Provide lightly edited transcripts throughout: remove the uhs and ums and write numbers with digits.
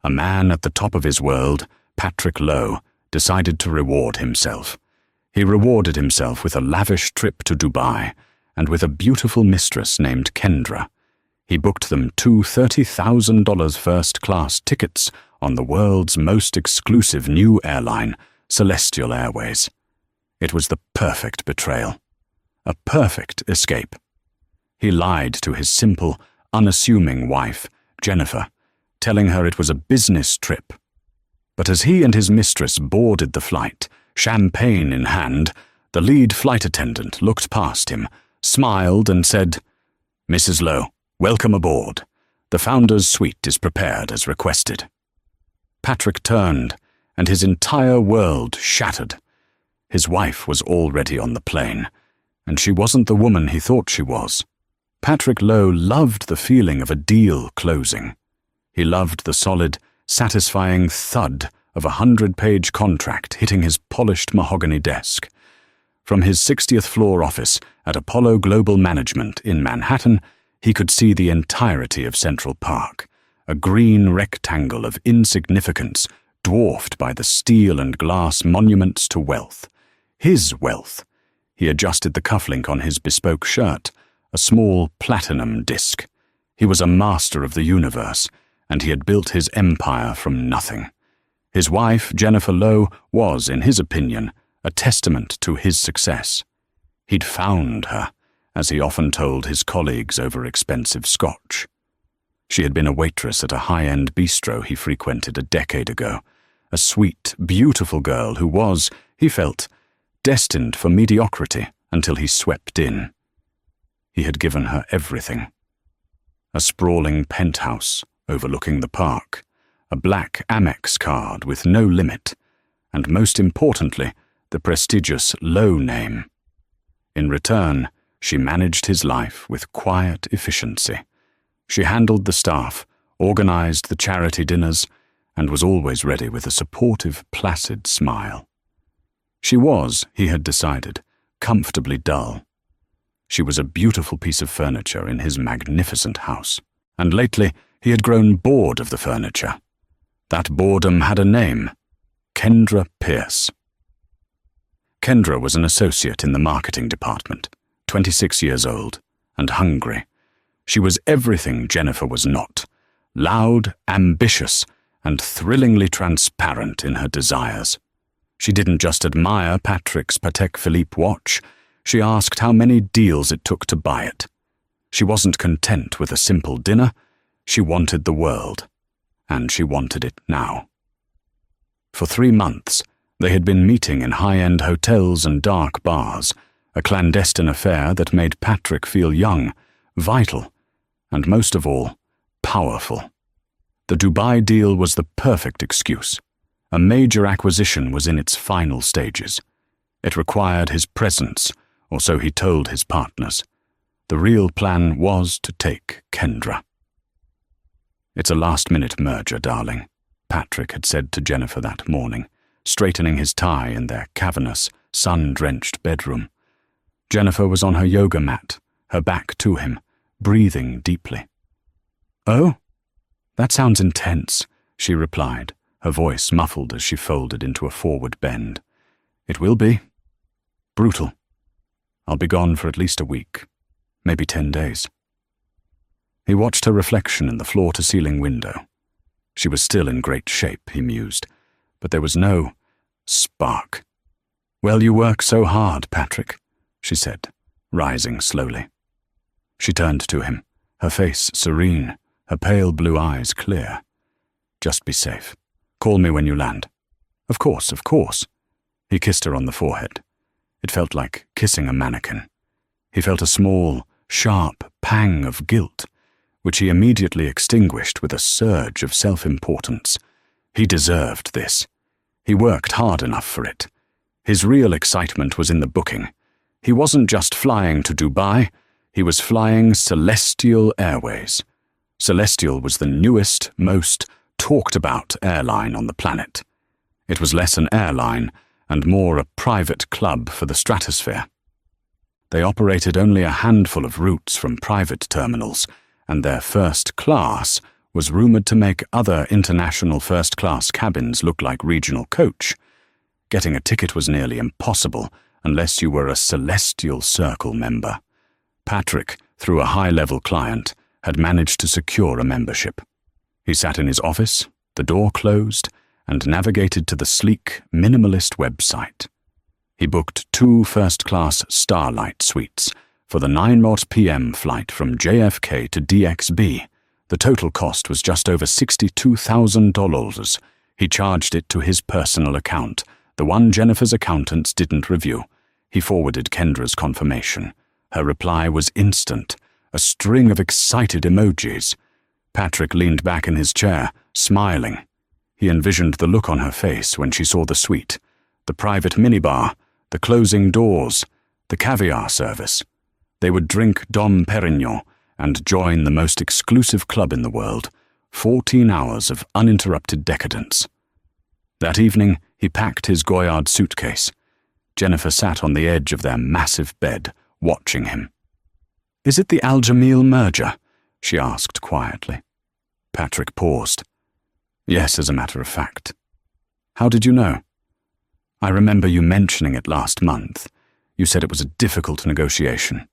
A man at the top of his world, Patrick Lowe, decided to reward himself. He rewarded himself with a lavish trip to Dubai and with a beautiful mistress named Kendra. He booked them 2 $30,000 first-class tickets on the world's most exclusive new airline, Celestial Airways. It was the perfect betrayal. A perfect escape. He lied to his simple, unassuming wife, Jennifer, telling her it was a business trip. But as he and his mistress boarded the flight, champagne in hand, the lead flight attendant looked past him, smiled and said, "Mrs. Lowe, welcome aboard. The founder's suite is prepared as requested." Patrick turned, and his entire world shattered. His wife was already on the plane, and she wasn't the woman he thought she was. Patrick Lowe loved the feeling of a deal closing. He loved the solid, satisfying thud of a 100-page contract hitting his polished mahogany desk. From his 60th floor office at Apollo Global Management in Manhattan, he could see the entirety of Central Park, a green rectangle of insignificance dwarfed by the steel and glass monuments to wealth. His wealth. He adjusted the cufflink on his bespoke shirt, a small platinum disc. He was a master of the universe, and he had built his empire from nothing. His wife, Jennifer Lowe, was, in his opinion, a testament to his success. He'd found her, as he often told his colleagues over expensive scotch. She had been a waitress at a high-end bistro he frequented a decade ago, a sweet, beautiful girl who was, he felt, destined for mediocrity until he swept in. He had given her everything. A sprawling penthouse overlooking the park, a black Amex card with no limit, and most importantly, the prestigious Lowe name. In return, she managed his life with quiet efficiency. She handled the staff, organized the charity dinners, and was always ready with a supportive, placid smile. She was, he had decided, comfortably dull. She was a beautiful piece of furniture in his magnificent house, and lately he had grown bored of the furniture. That boredom had a name: Kendra Pierce. Kendra was an associate in the marketing department, 26 years old, and hungry. She was everything Jennifer was not: loud, ambitious, and thrillingly transparent in her desires. She didn't just admire Patrick's Patek Philippe watch, she asked how many deals it took to buy it. She wasn't content with a simple dinner, she wanted the world, and she wanted it now. For 3 months, they had been meeting in high-end hotels and dark bars, a clandestine affair that made Patrick feel young, vital, and most of all, powerful. The Dubai deal was the perfect excuse. A major acquisition was in its final stages. It required his presence, or so he told his partners. The real plan was to take Kendra. "It's a last-minute merger, darling," Patrick had said to Jennifer that morning, straightening his tie in their cavernous, sun-drenched bedroom. Jennifer was on her yoga mat, her back to him, breathing deeply. "Oh? That sounds intense," she replied, her voice muffled as she folded into a forward bend. "It will be. Brutal. I'll be gone for at least a week, maybe 10 days. He watched her reflection in the floor-to-ceiling window. She was still in great shape, he mused, but there was no spark. "Well, you work so hard, Patrick," she said, rising slowly. She turned to him, her face serene, her pale blue eyes clear. "Just be safe. Call me when you land." Of course, of course." He kissed her on the forehead. It felt like kissing a mannequin. He felt a small, sharp pang of guilt, which he immediately extinguished with a surge of self-importance. He deserved this. He worked hard enough for it. His real excitement was in the booking. He wasn't just flying to Dubai, he was flying Celestial Airways. Celestial was the newest, most talked-about airline on the planet. It was less an airline and more a private club for the stratosphere. They operated only a handful of routes from private terminals, and their first class was rumored to make other international first-class cabins look like regional coach. Getting a ticket was nearly impossible unless you were a Celestial Circle member. Patrick, through a high-level client, had managed to secure a membership. He sat in his office, the door closed, and navigated to the sleek, minimalist website. He booked 2 first-class Starlight suites for the 9 p.m. flight from JFK to DXB. The total cost was just over $62,000. He charged it to his personal account, the one Jennifer's accountants didn't review. He forwarded Kendra's confirmation. Her reply was instant, a string of excited emojis. Patrick leaned back in his chair, smiling. He envisioned the look on her face when she saw the suite, the private minibar, the closing doors, the caviar service. They would drink Dom Perignon and join the most exclusive club in the world, 14 hours of uninterrupted decadence. That evening, he packed his Goyard suitcase. Jennifer sat on the edge of their massive bed, watching him. "Is it the Al Jamil merger?" she asked quietly. Patrick paused. "Yes, as a matter of fact." "How did you know?" "I remember you mentioning it last month. You said it was a difficult negotiation."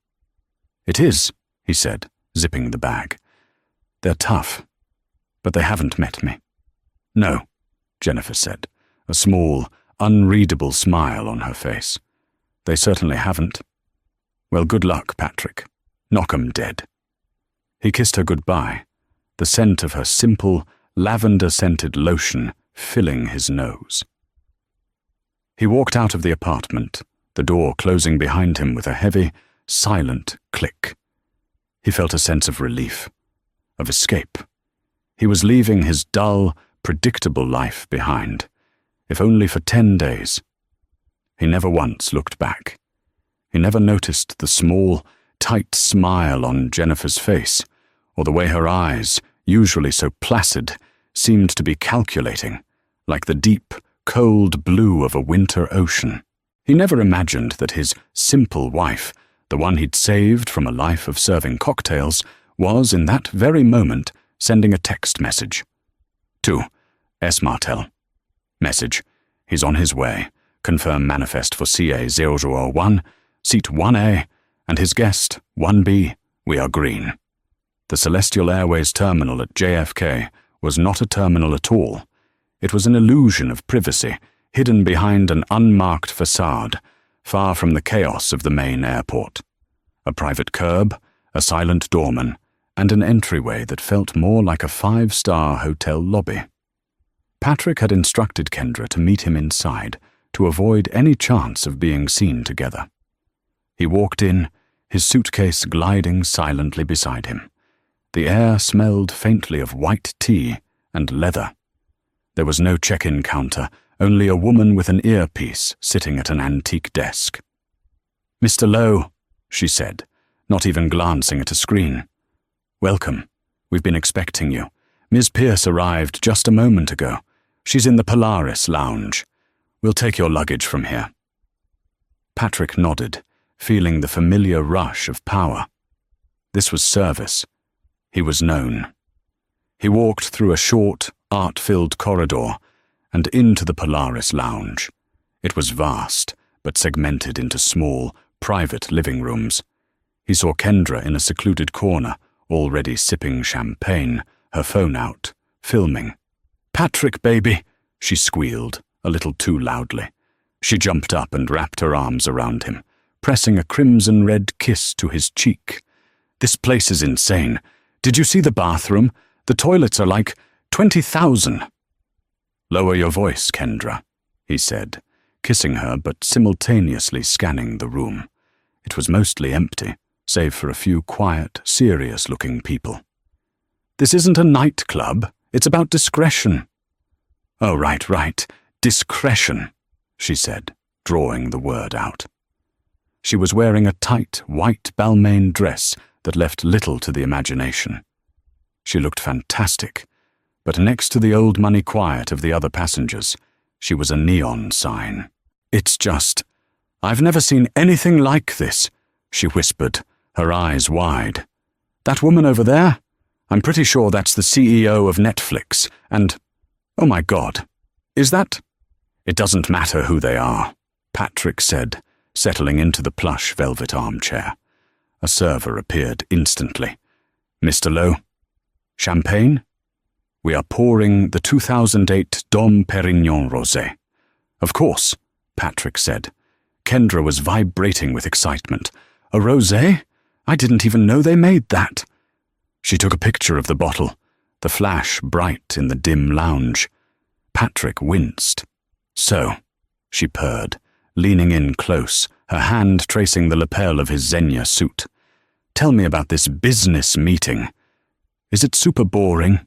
"It is," he said, zipping the bag. "They're tough, but they haven't met me." "No," Jennifer said, a small, unreadable smile on her face. "They certainly haven't." "Well, good luck, Patrick. Knock 'em dead." He kissed her goodbye, the scent of her simple, lavender-scented lotion filling his nose. He walked out of the apartment, the door closing behind him with a heavy, silent click. He felt a sense of relief, of escape. He was leaving his dull, predictable life behind, if only for 10 days. He never once looked back. He never noticed the small, tight smile on Jennifer's face, or the way her eyes, usually so placid, seemed to be calculating, like the deep, cold blue of a winter ocean. He never imagined that his simple wife, the one he'd saved from a life of serving cocktails, was, in that very moment, sending a text message. To S. Martel. Message: "He's on his way. Confirm manifest for CA 0001, seat 1A, and his guest, 1B. We are green." The Celestial Airways terminal at JFK was not a terminal at all. It was an illusion of privacy, hidden behind an unmarked facade, far from the chaos of the main airport. A private curb, a silent doorman, and an entryway that felt more like a 5-star hotel lobby. Patrick had instructed Kendra to meet him inside, to avoid any chance of being seen together. He walked in, his suitcase gliding silently beside him. The air smelled faintly of white tea and leather. There was no check-in counter, only a woman with an earpiece sitting at an antique desk. "Mr. Lowe," she said, not even glancing at a screen. "Welcome. We've been expecting you. Ms. Pierce arrived just a moment ago. She's in the Polaris lounge. We'll take your luggage from here." Patrick nodded, feeling the familiar rush of power. This was service. He was known. He walked through a short, art-filled corridor and into the Polaris lounge. It was vast, but segmented into small, private living rooms. He saw Kendra in a secluded corner, already sipping champagne, her phone out, filming. "Patrick, baby," she squealed, a little too loudly. She jumped up and wrapped her arms around him, pressing a crimson-red kiss to his cheek. "This place is insane. Did you see the bathroom? The toilets are like 20,000. "Lower your voice, Kendra," he said, kissing her but simultaneously scanning the room. It was mostly empty, save for a few quiet, serious-looking people. "This isn't a nightclub. It's about discretion." "Oh, right, discretion," she said, drawing the word out. She was wearing a tight, white Balmain dress that left little to the imagination. She looked fantastic, but next to the old money quiet of the other passengers, she was a neon sign. "It's just, I've never seen anything like this," she whispered, her eyes wide. "That woman over there? I'm pretty sure that's the CEO of Netflix, and, oh my God, is that? It doesn't matter who they are, Patrick said, settling into the plush velvet armchair. A server appeared instantly. Mr. Lowe? Champagne? We are pouring the 2008 Dom Perignon Rosé. Of course, Patrick said. Kendra was vibrating with excitement. A rosé? I didn't even know they made that. She took a picture of the bottle, the flash bright in the dim lounge. Patrick winced. So, she purred, leaning in close, her hand tracing the lapel of his Xenia suit. Tell me about this business meeting. Is it super boring?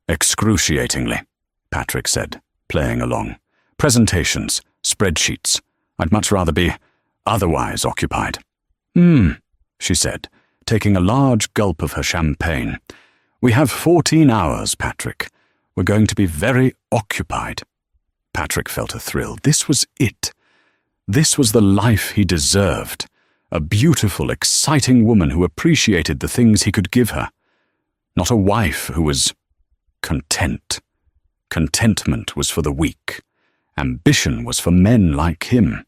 Excruciatingly, Patrick said, playing along. Presentations, spreadsheets. I'd much rather be otherwise occupied. She said, taking a large gulp of her champagne. We have 14 hours, Patrick. We're going to be very occupied. Patrick felt a thrill. This was it. This was the life he deserved. A beautiful, exciting woman who appreciated the things he could give her. Not a wife who was content. Contentment was for the weak. Ambition was for men like him.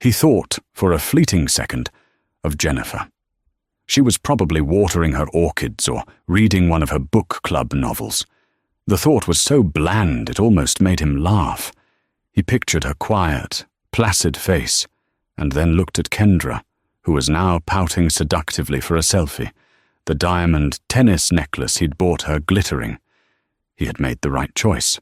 He thought, for a fleeting second, of Jennifer. She was probably watering her orchids or reading one of her book club novels. The thought was so bland it almost made him laugh. He pictured her quiet, placid face, and then looked at Kendra, who was now pouting seductively for a selfie, the diamond tennis necklace he'd bought her glittering. He had made the right choice.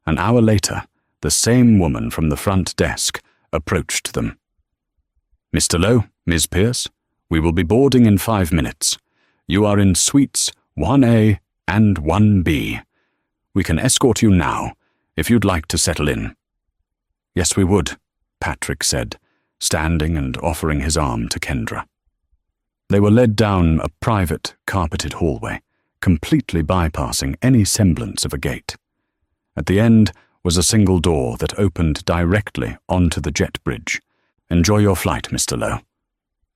An hour later, the same woman from the front desk approached them. Mr. Lowe, Ms. Pierce, we will be boarding in 5 minutes. You are in suites 1A and 1B. We can escort you now, if you'd like to settle in. Yes, we would, Patrick said, standing and offering his arm to Kendra. They were led down a private, carpeted hallway, completely bypassing any semblance of a gate. At the end was a single door that opened directly onto the jet bridge. Enjoy your flight, Mr. Lowe.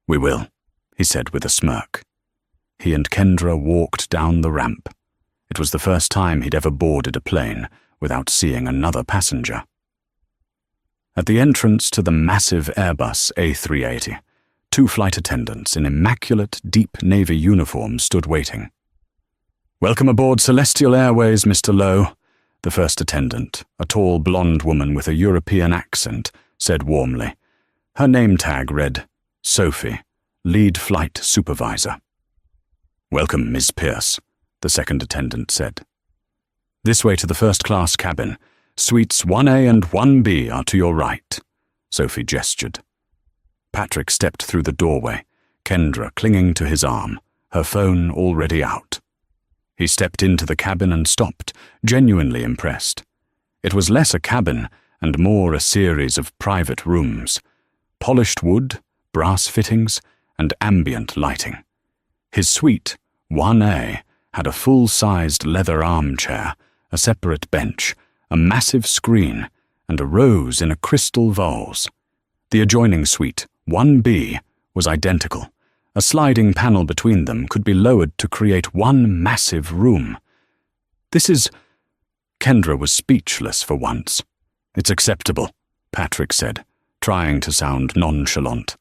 We will, he said with a smirk. He and Kendra walked down the ramp. It was the first time he'd ever boarded a plane without seeing another passenger. At the entrance to the massive Airbus A380, 2 flight attendants in immaculate, deep navy uniforms stood waiting. Welcome aboard Celestial Airways, Mr. Lowe, the first attendant, a tall blonde woman with a European accent, said warmly. Her name tag read, Sophie, lead flight supervisor. Welcome, Miss Pierce, the second attendant said. This way to the first-class cabin. Suites 1A and 1B are to your right, Sophie gestured. Patrick stepped through the doorway, Kendra clinging to his arm, her phone already out. He stepped into the cabin and stopped, genuinely impressed. It was less a cabin and more a series of private rooms. Polished wood, brass fittings, and ambient lighting. His suite, 1A, had a full-sized leather armchair, a separate bench, a massive screen, and a rose in a crystal vase. The adjoining suite, 1B, was identical. A sliding panel between them could be lowered to create one massive room. This is... Kendra was speechless for once. It's acceptable, Patrick said, trying to sound nonchalant.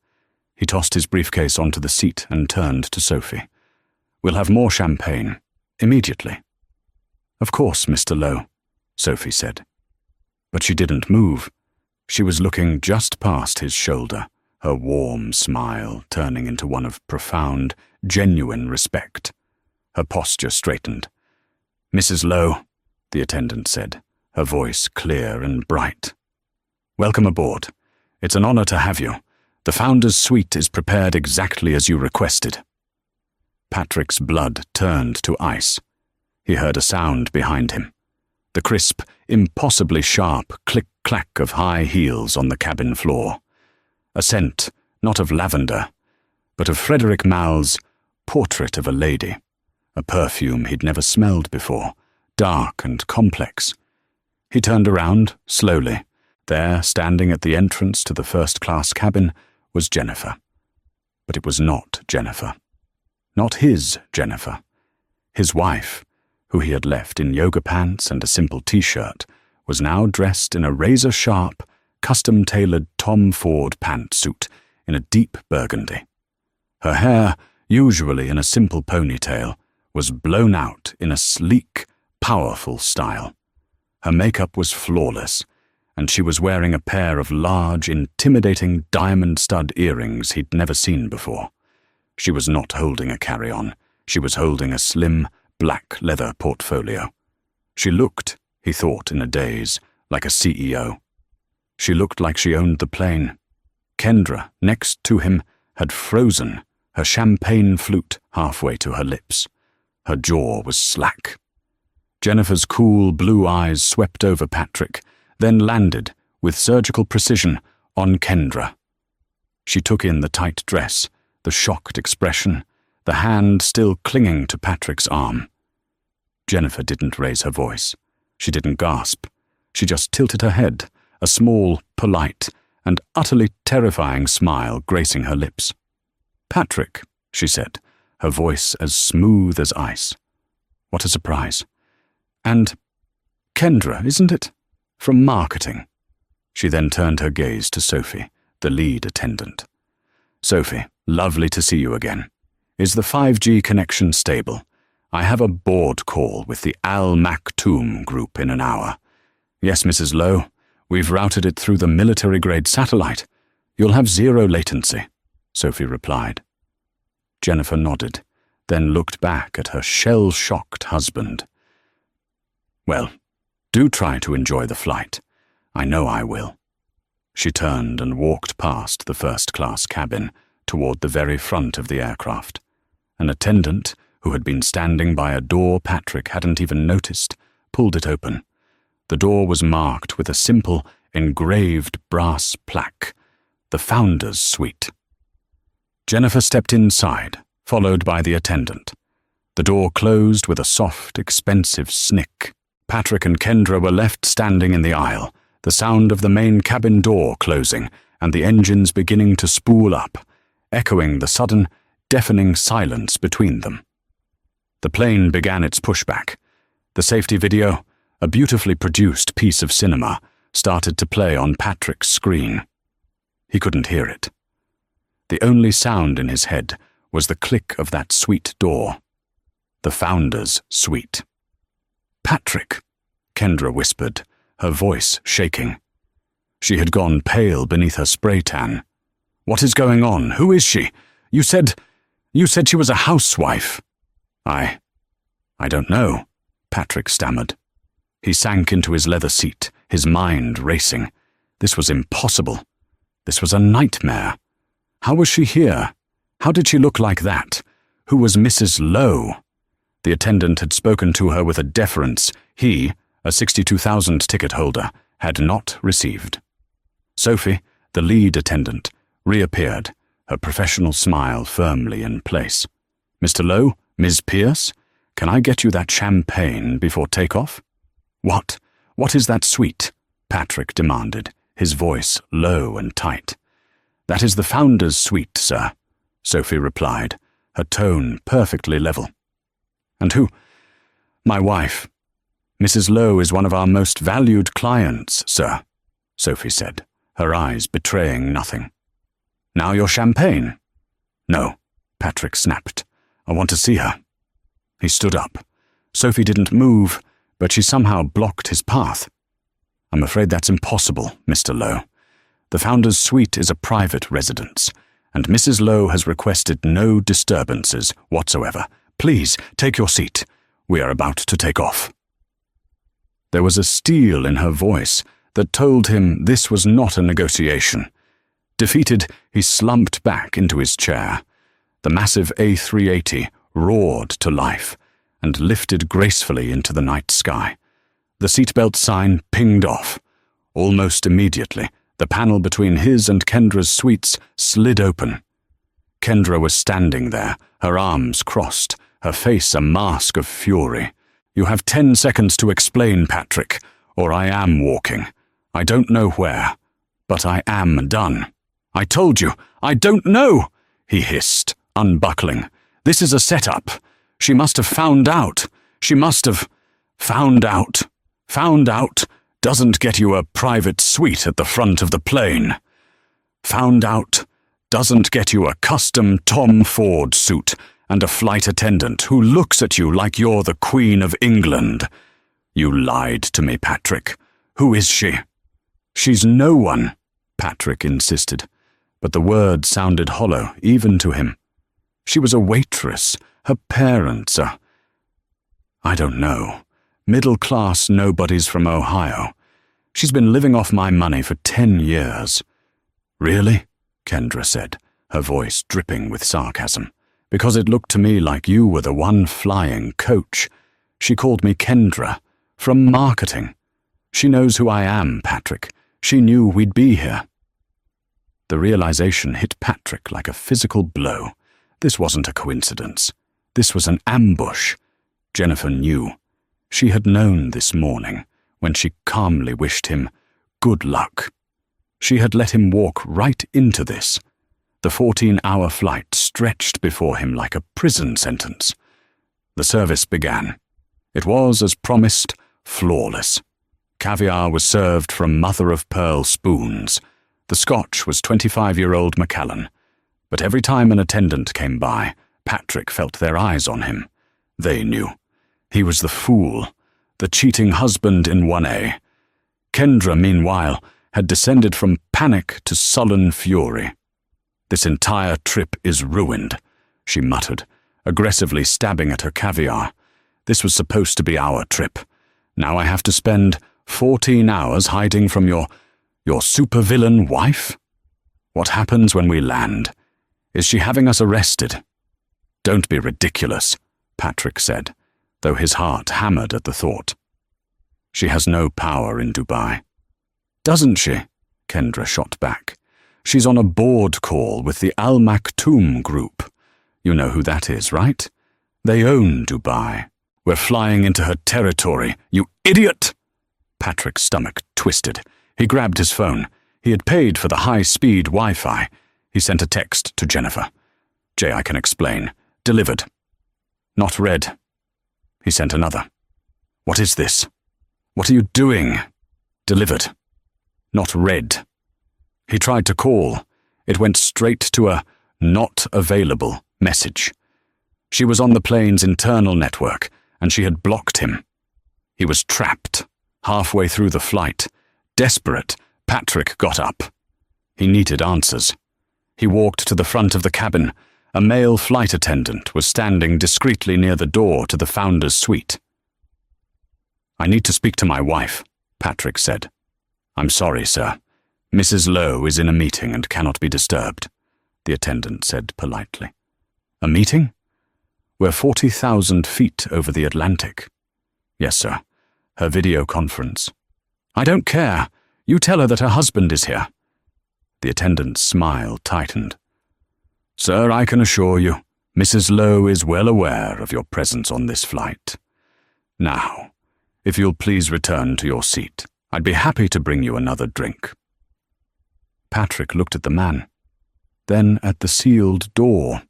He tossed his briefcase onto the seat and turned to Sophie. We'll have more champagne, immediately. Of course, Mr. Lowe, Sophie said. But she didn't move. She was looking just past his shoulder, her warm smile turning into one of profound, genuine respect. Her posture straightened. Mrs. Lowe, the attendant said, her voice clear and bright. Welcome aboard. It's an honor to have you. The founder's suite is prepared exactly as you requested. Patrick's blood turned to ice. He heard a sound behind him. The crisp, impossibly sharp click-clack of high heels on the cabin floor. A scent, not of lavender, but of Frederick Malle's Portrait of a Lady, a perfume he'd never smelled before, dark and complex. He turned around, slowly. There, standing at the entrance to the first-class cabin, was Jennifer. But it was not Jennifer. Not his Jennifer. His wife, who he had left in yoga pants and a simple t-shirt, was now dressed in a razor-sharp, custom-tailored Tom Ford pantsuit in a deep burgundy. Her hair, usually in a simple ponytail, was blown out in a sleek, powerful style. Her makeup was flawless, and she was wearing a pair of large, intimidating diamond stud earrings he'd never seen before. She was not holding a carry-on. She was holding a slim, black leather portfolio. She looked, he thought in a daze, like a CEO. She looked like she owned the plane. Kendra, next to him, had frozen, her champagne flute halfway to her lips. Her jaw was slack. Jennifer's cool blue eyes swept over Patrick, then landed, with surgical precision, on Kendra. She took in the tight dress, the shocked expression, the hand still clinging to Patrick's arm. Jennifer didn't raise her voice. She didn't gasp. She just tilted her head, a small, polite, and utterly terrifying smile gracing her lips. "Patrick," she said, her voice as smooth as ice. What a surprise. "And Kendra, isn't it? From marketing." She then turned her gaze to Sophie, the lead attendant. "Sophie, lovely to see you again. Is the 5G connection stable? I have a board call with the Al Maktoum group in an hour." "Yes, Mrs. Lowe. We've routed it through the military-grade satellite. You'll have 0 latency," Sophie replied. Jennifer nodded, then looked back at her shell-shocked husband. "Well, do try to enjoy the flight. I know I will." She turned and walked past the first-class cabin toward the very front of the aircraft. An attendant, who had been standing by a door Patrick hadn't even noticed, pulled it open. The door was marked with a simple, engraved brass plaque, "The Founder's Suite." Jennifer stepped inside, followed by the attendant. The door closed with a soft, expensive snick. Patrick and Kendra were left standing in the aisle, the sound of the main cabin door closing and the engines beginning to spool up, echoing the sudden, deafening silence between them. The plane began its pushback. The safety video, a beautifully produced piece of cinema, started to play on Patrick's screen. He couldn't hear it. The only sound in his head was the click of that suite door. The Founder's Suite. "Patrick," Kendra whispered, her voice shaking. She had gone pale beneath her spray tan. "What is going on? Who is she? You said she was a housewife." I don't know," Patrick stammered. He sank into his leather seat, his mind racing. This was impossible. This was a nightmare. How was she here? How did she look like that? Who was Mrs. Lowe? The attendant had spoken to her with a deference he, a 62,000 ticket holder, had not received. Sophie, the lead attendant, reappeared, her professional smile firmly in place. "Mr. Lowe, Ms. Pierce, can I get you that champagne before takeoff?" What is that suite?" Patrick demanded, his voice low and tight. "That is the Founder's Suite, sir," Sophie replied, her tone perfectly level. "And who?" "My wife. Mrs. Lowe is one of our most valued clients, sir," Sophie said, her eyes betraying nothing. "Now your champagne?" "No," Patrick snapped. "I want to see her." He stood up. Sophie didn't move, but she somehow blocked his path. "I'm afraid that's impossible, Mr. Lowe. The Founder's Suite is a private residence, and Mrs. Lowe has requested no disturbances whatsoever. Please, take your seat. We are about to take off." There was a steel in her voice that told him this was not a negotiation. Defeated, he slumped back into his chair. The massive A380 roared to life and lifted gracefully into the night sky. The seatbelt sign pinged off. Almost immediately, the panel between his and Kendra's suites slid open. Kendra was standing there, her arms crossed, her face a mask of fury. "You have 10 seconds to explain, Patrick, or I am walking. I don't know where, but I am done." "I told you, I don't know," he hissed, unbuckling. "This is a setup. She must have found out. She must have found out. Found out doesn't get you a private suite at the front of the plane. Found out doesn't get you a custom Tom Ford suit and a flight attendant who looks at you like you're the Queen of England. You lied to me, Patrick. Who is she? She's no one, Patrick insisted, but the word sounded hollow even to him. She was a waitress. Her parents are, I don't know, middle-class nobodies from Ohio. She's been living off my money for 10 years. Really? Kendra said, her voice dripping with sarcasm. Because it looked to me like you were the one flying coach. She called me Kendra, from marketing. She knows who I am, Patrick. She knew we'd be here. The realization hit Patrick like a physical blow. This wasn't a coincidence. This was an ambush. Jennifer knew. She had known this morning, when she calmly wished him good luck. She had let him walk right into this. The 14-hour flight stretched before him like a prison sentence. The service began. It was, as promised, flawless. Caviar was served from mother-of-pearl spoons. The scotch was 25-year-old Macallan. But every time an attendant came by, Patrick felt their eyes on him. They knew. He was the fool, the cheating husband in 1A. Kendra, meanwhile, had descended from panic to sullen fury. This entire trip is ruined, she muttered, aggressively stabbing at her caviar. This was supposed to be our trip. Now I have to spend 14 hours hiding from your supervillain wife? What happens when we land? Is she having us arrested? Don't be ridiculous, Patrick said, though his heart hammered at the thought. She has no power in Dubai. Doesn't she? Kendra shot back. She's on a board call with the Al Maktoum Group. You know who that is, right? They own Dubai. We're flying into her territory, you idiot! Patrick's stomach twisted. He grabbed his phone. He had paid for the high-speed Wi-Fi. He sent a text to Jennifer. Jay, I can explain. Delivered. Not read. He sent another. What is this? What are you doing? Delivered. Not read. He tried to call. It went straight to a not available message. She was on the plane's internal network, and she had blocked him. He was trapped, halfway through the flight. Desperate, Patrick got up. He needed answers. He walked to the front of the cabin. A male flight attendant was standing discreetly near the door to the founder's suite. I need to speak to my wife, Patrick said. I'm sorry, sir. Mrs. Lowe is in a meeting and cannot be disturbed, the attendant said politely. A meeting? We're 40,000 feet over the Atlantic. Yes, sir. Her video conference. I don't care. You tell her that her husband is here. The attendant's smile tightened. Sir, I can assure you, Mrs. Lowe is well aware of your presence on this flight. Now, if you'll please return to your seat, I'd be happy to bring you another drink. Patrick looked at the man, then at the sealed door.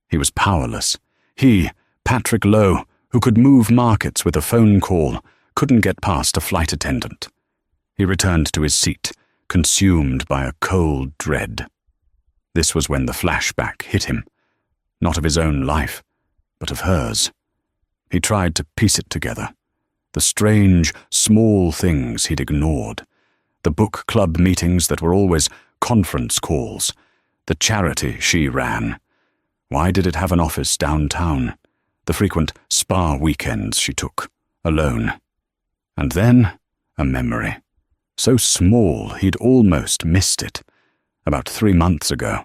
He was powerless. He, Patrick Lowe, who could move markets with a phone call, couldn't get past a flight attendant. He returned to his seat, consumed by a cold dread. This was when the flashback hit him, not of his own life, but of hers. He tried to piece it together. The strange, small things he'd ignored. The book club meetings that were always conference calls. The charity she ran. Why did it have an office downtown? The frequent spa weekends she took, alone. And then, a memory. So small he'd almost missed it. About 3 months ago,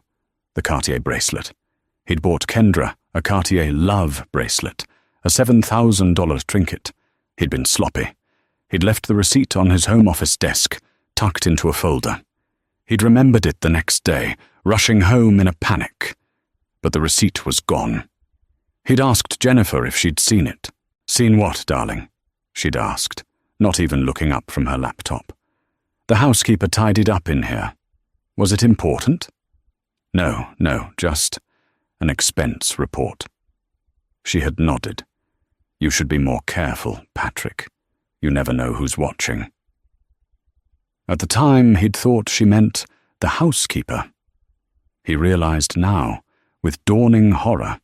the Cartier bracelet. He'd bought Kendra a Cartier Love bracelet, a $7,000 trinket. He'd been sloppy. He'd left the receipt on his home office desk, tucked into a folder. He'd remembered it the next day, rushing home in a panic. But the receipt was gone. He'd asked Jennifer if she'd seen it. Seen what, darling? She'd asked, not even looking up from her laptop. The housekeeper tidied up in here. Was it important? No, just an expense report. She had nodded. You should be more careful, Patrick. You never know who's watching. At the time, he'd thought she meant the housekeeper. He realized now, with dawning horror,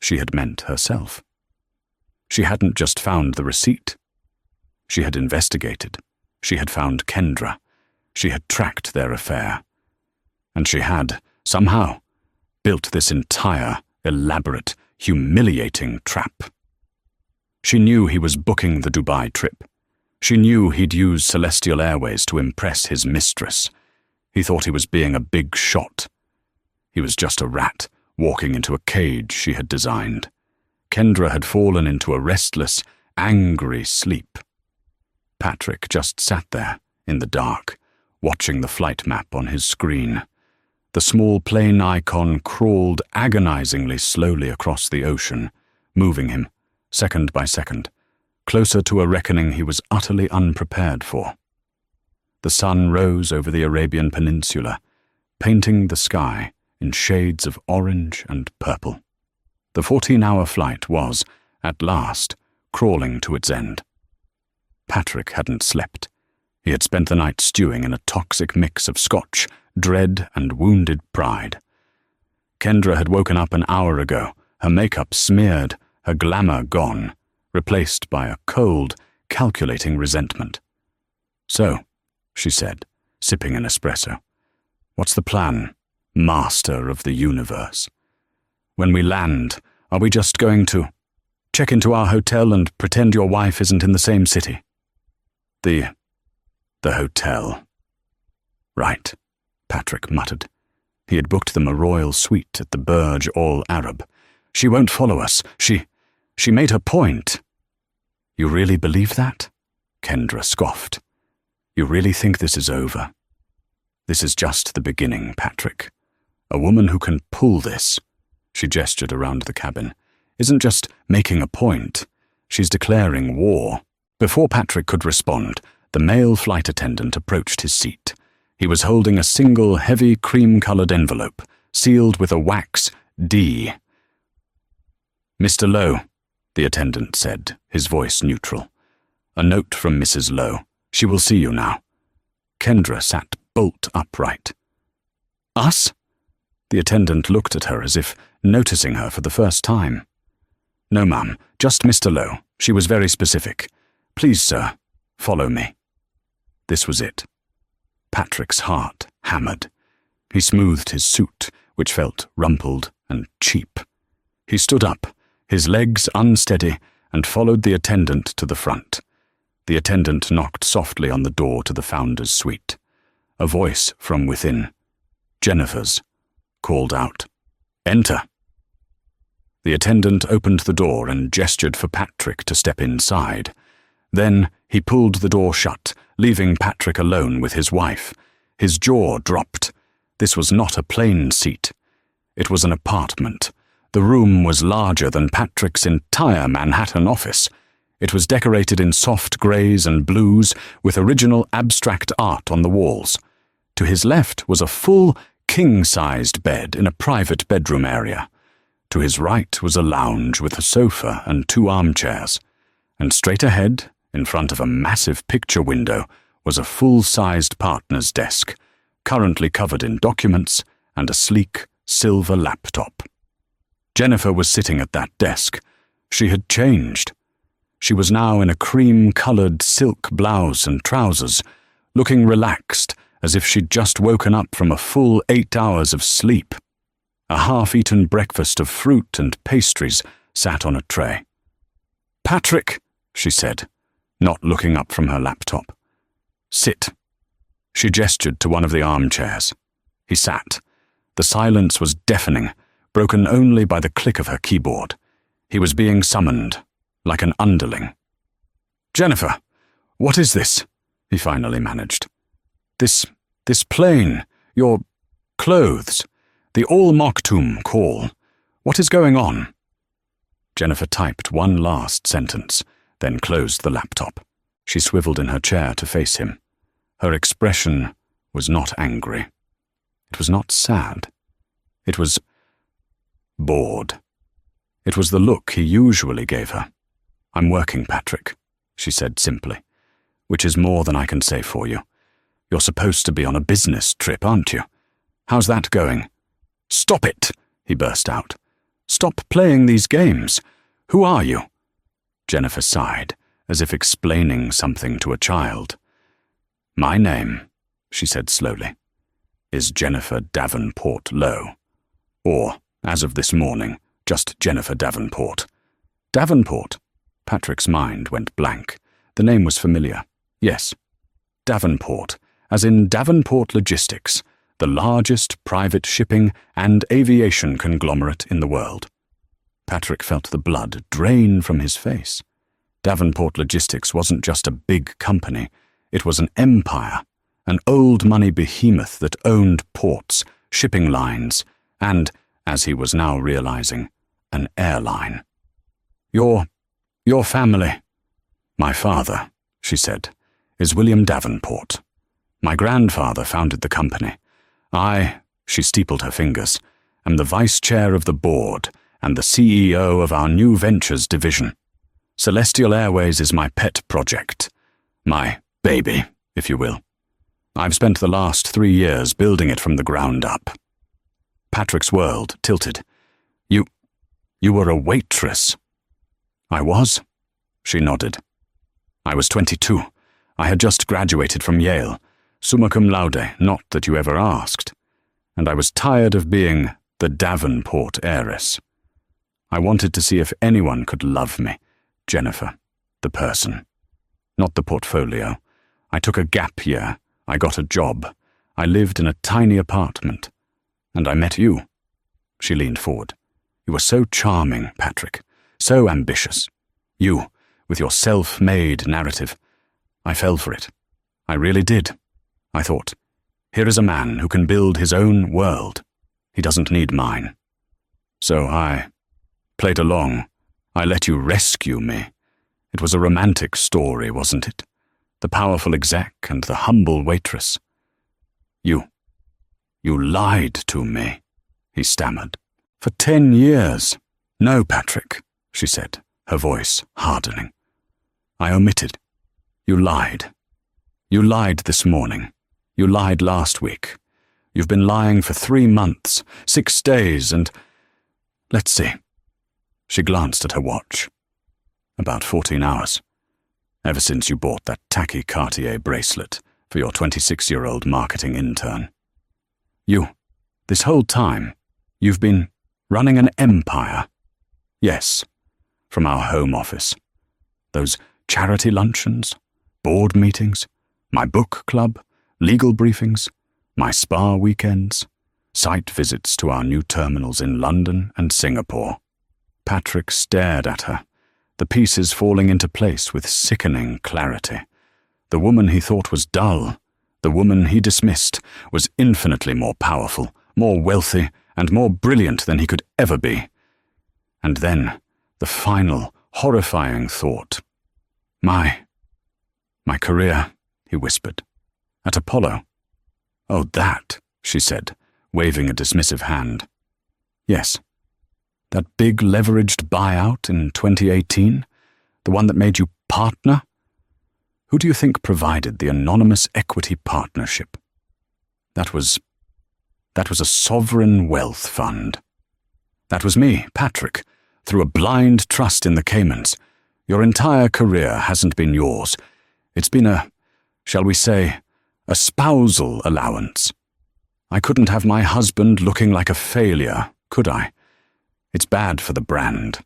she had meant herself. She hadn't just found the receipt. She had investigated. She had found Kendra. She had tracked their affair. And she had, somehow, built this entire, elaborate, humiliating trap. She knew he was booking the Dubai trip. She knew he'd use Celestial Airways to impress his mistress. He thought he was being a big shot. He was just a rat walking into a cage she had designed. Kendra had fallen into a restless, angry sleep. Patrick just sat there, in the dark, watching the flight map on his screen. The small plane icon crawled agonizingly slowly across the ocean, moving him, second by second, closer to a reckoning he was utterly unprepared for. The sun rose over the Arabian Peninsula, painting the sky in shades of orange and purple. The 14-hour flight was, at last, crawling to its end. Patrick hadn't slept. He had spent the night stewing in a toxic mix of scotch, dread, and wounded pride. Kendra had woken up an hour ago, her makeup smeared, her glamour gone, replaced by a cold, calculating resentment. "So," she said, sipping an espresso, "what's the plan, master of the universe? When we land, are we just going to check into our hotel and pretend your wife isn't in the same city?" The hotel. Right, Patrick muttered. He had booked them a royal suite at the Burj Al Arab. She won't follow us. She made her point. You really believe that? Kendra scoffed. You really think this is over? This is just the beginning, Patrick. A woman who can pull this, she gestured around the cabin, isn't just making a point. She's declaring war. Before Patrick could respond, the male flight attendant approached his seat. He was holding a single heavy cream-colored envelope, sealed with a wax D. "Mr. Lowe," the attendant said, his voice neutral. "A note from Mrs. Lowe. She will see you now." Kendra sat bolt upright. "Us?" The attendant looked at her as if noticing her for the first time. "No, ma'am, just Mr. Lowe. She was very specific. Please, sir, follow me." This was it. Patrick's heart hammered. He smoothed his suit, which felt rumpled and cheap. He stood up, his legs unsteady, and followed the attendant to the front. The attendant knocked softly on the door to the founder's suite. A voice from within, Jennifer's, called out, "Enter." The attendant opened the door and gestured for Patrick to step inside. Then he pulled the door shut, leaving Patrick alone with his wife. His jaw dropped. This was not a plane seat. It was an apartment. The room was larger than Patrick's entire Manhattan office. It was decorated in soft greys and blues, with original abstract art on the walls. To his left was a full, king-sized bed in a private bedroom area. To his right was a lounge with a sofa and 2 armchairs. And straight ahead, in front of a massive picture window, was a full-sized partner's desk, currently covered in documents and a sleek, silver laptop. Jennifer was sitting at that desk. She had changed. She was now in a cream-colored silk blouse and trousers, looking relaxed, as if she'd just woken up from a full 8 hours of sleep. A half-eaten breakfast of fruit and pastries sat on a tray. "Patrick," she said, not looking up from her laptop. "Sit." She gestured to one of the armchairs. He sat. The silence was deafening, broken only by the click of her keyboard. He was being summoned, like an underling. "Jennifer, what is this?" he finally managed. This plane, your clothes, the Al Maktoum call. What is going on?" Jennifer typed one last sentence, then closed the laptop. She swiveled in her chair to face him. Her expression was not angry. It was not sad. It was bored. It was the look he usually gave her. "I'm working, Patrick," she said simply, "which is more than I can say for you. You're supposed to be on a business trip, aren't you? How's that going?" "Stop it!" he burst out. "Stop playing these games. Who are you?" Jennifer sighed, as if explaining something to a child. "My name," she said slowly, "is Jennifer Davenport Lowe. Or, as of this morning, just Jennifer Davenport." Davenport? Patrick's mind went blank. The name was familiar. Yes. Davenport, as in Davenport Logistics, the largest private shipping and aviation conglomerate in the world. Patrick felt the blood drain from his face. Davenport Logistics wasn't just a big company. It was an empire, an old-money behemoth that owned ports, shipping lines, and, as he was now realizing, an airline. Your family." "My father," she said, "is William Davenport. My grandfather founded the company. She steepled her fingers, am the vice chair of the board and the CEO of our new ventures division. Celestial Airways is my pet project. My baby, if you will. I've spent the last 3 years building it from the ground up." Patrick's world tilted. You were a waitress." "I was," she nodded. "I was 22. I had just graduated from Yale, summa cum laude, not that you ever asked. And I was tired of being the Davenport heiress. I wanted to see if anyone could love me, Jennifer, the person. Not the portfolio. I took a gap year. I got a job. I lived in a tiny apartment. And I met you." She leaned forward. "You were so charming, Patrick. So ambitious. You, with your self-made narrative. I fell for it. I really did. I thought, here is a man who can build his own world. He doesn't need mine. So I played along. I let you rescue me. It was a romantic story, wasn't it? The powerful exec and the humble waitress. You lied to me," he stammered. "For 10 years. No, Patrick," she said, her voice hardening. "I omitted. You lied. You lied this morning. You lied last week. You've been lying for 3 months, 6 days, and... let's see." She glanced at her watch. "About 14 hours. Ever since you bought that tacky Cartier bracelet for your 26-year-old marketing intern. This whole time, you've been running an empire. Yes, from our home office. Those charity luncheons, board meetings, my book club, legal briefings, my spa weekends, site visits to our new terminals in London and Singapore." Patrick stared at her, the pieces falling into place with sickening clarity. The woman he thought was dull, the woman he dismissed, was infinitely more powerful, more wealthy, and more brilliant than he could ever be. And then, the final, horrifying thought. My career," he whispered. "At Apollo." "Oh, that," she said, waving a dismissive hand. "Yes. That big leveraged buyout in 2018? The one that made you partner? Who do you think provided the anonymous equity partnership?" That was a sovereign wealth fund. "That was me, Patrick, through a blind trust in the Caymans. Your entire career hasn't been yours. It's been shall we say, a spousal allowance. I couldn't have my husband looking like a failure, could I? It's bad for the brand."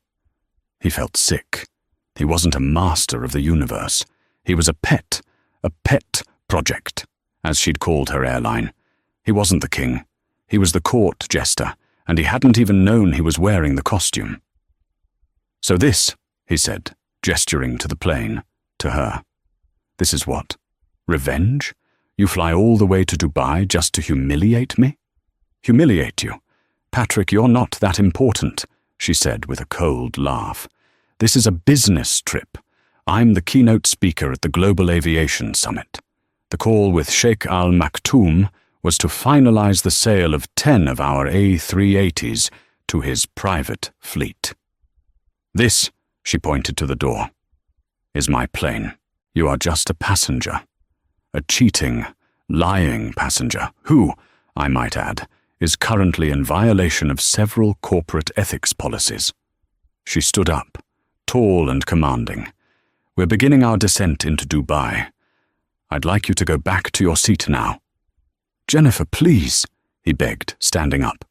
He felt sick. He wasn't a master of the universe. He was a pet project, as she'd called her airline. He wasn't the king. He was the court jester, and he hadn't even known he was wearing the costume. "So this," he said, gesturing to the plane, to her. "This is what? Revenge? You fly all the way to Dubai just to humiliate me?" "Humiliate you? Patrick, you're not that important," she said with a cold laugh. "This is a business trip. I'm the keynote speaker at the Global Aviation Summit. The call with Sheikh Al Maktoum was to finalize the sale of 10 of our A380s to his private fleet." This, she pointed to the door, is my plane. You are just a passenger. A cheating, lying passenger who, I might add, is currently in violation of several corporate ethics policies. She stood up, tall and commanding. We're beginning our descent into Dubai. I'd like you to go back to your seat now. Jennifer, please, he begged, standing up.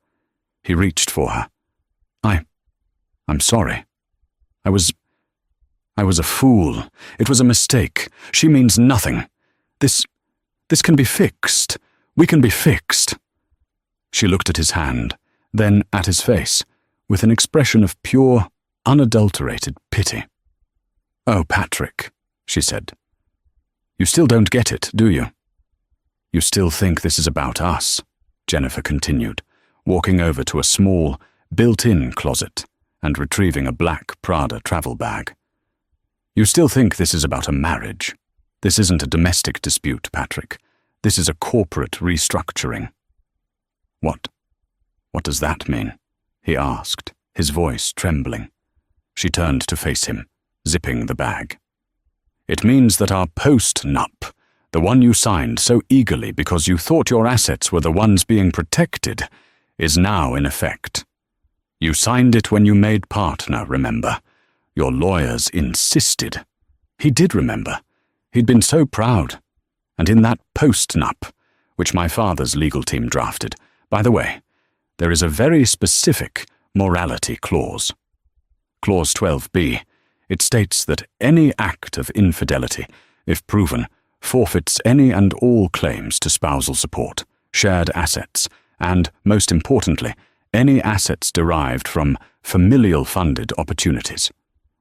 He reached for her. I'm sorry. I was a fool. It was a mistake. She means nothing. This can be fixed. We can be fixed. She looked at his hand, then at his face, with an expression of pure, unadulterated pity. Oh, Patrick, she said. You still don't get it, do you? You still think this is about us, Jennifer continued, walking over to a small, built-in closet and retrieving a black Prada travel bag. You still think this is about a marriage. This isn't a domestic dispute, Patrick. This is a corporate restructuring. What does that mean? He asked, his voice trembling. She turned to face him, zipping the bag. It means that our post-nup, the one you signed so eagerly because you thought your assets were the ones being protected, is now in effect. You signed it when you made partner, remember? Your lawyers insisted. He did remember. He'd been so proud. And in that post-nup, which my father's legal team drafted, by the way, there is a very specific morality clause. Clause 12b. It states that any act of infidelity, if proven, forfeits any and all claims to spousal support, shared assets, and, most importantly, any assets derived from familial-funded opportunities,